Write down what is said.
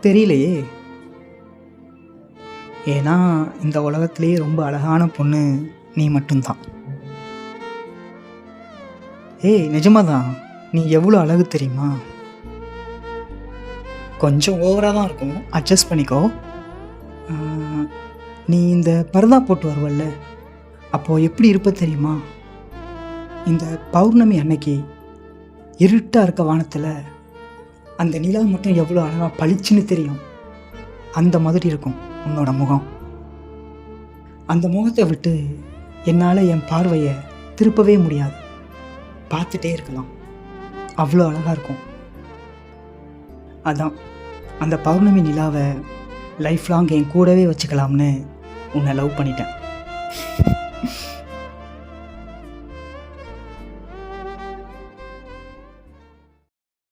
தெரியலையே. ஏன்னா இந்த உலகத்திலேயே ரொம்ப அழகான பொண்ணு நீ மட்டும்தான். ஏய் நிஜமாதான், நீ எவ்வளோ அழகு தெரியுமா? கொஞ்சம் ஓவராக தான் இருக்கும், அட்ஜஸ்ட் பண்ணிக்கோ. நீ இந்த பர்தா போட்டு வருவல்ல, அப்போது எப்படி இருப்ப தெரியுமா? இந்த பௌர்ணமி அன்னைக்கு இருட்டாக இருக்க வானத்தில் அந்த நிலா மட்டும் எவ்வளோ அழகாக பளிச்சுன்னு தெரியும். அந்த மாதிரி இருக்கும் உன்னோட முகம். அந்த முகத்தை விட்டு என்னால் என் பார்வையை திருப்பவே முடியாது. பார்த்துட்டே இருக்கலாம், அவ்வளோ அழகாக இருக்கும். அதான் அந்த பௌர்ணமி நிலாவை லைஃப் லாங் என் கூடவே வச்சுக்கலாம்னு உன்னை லவ் பண்ணிட்டேன்.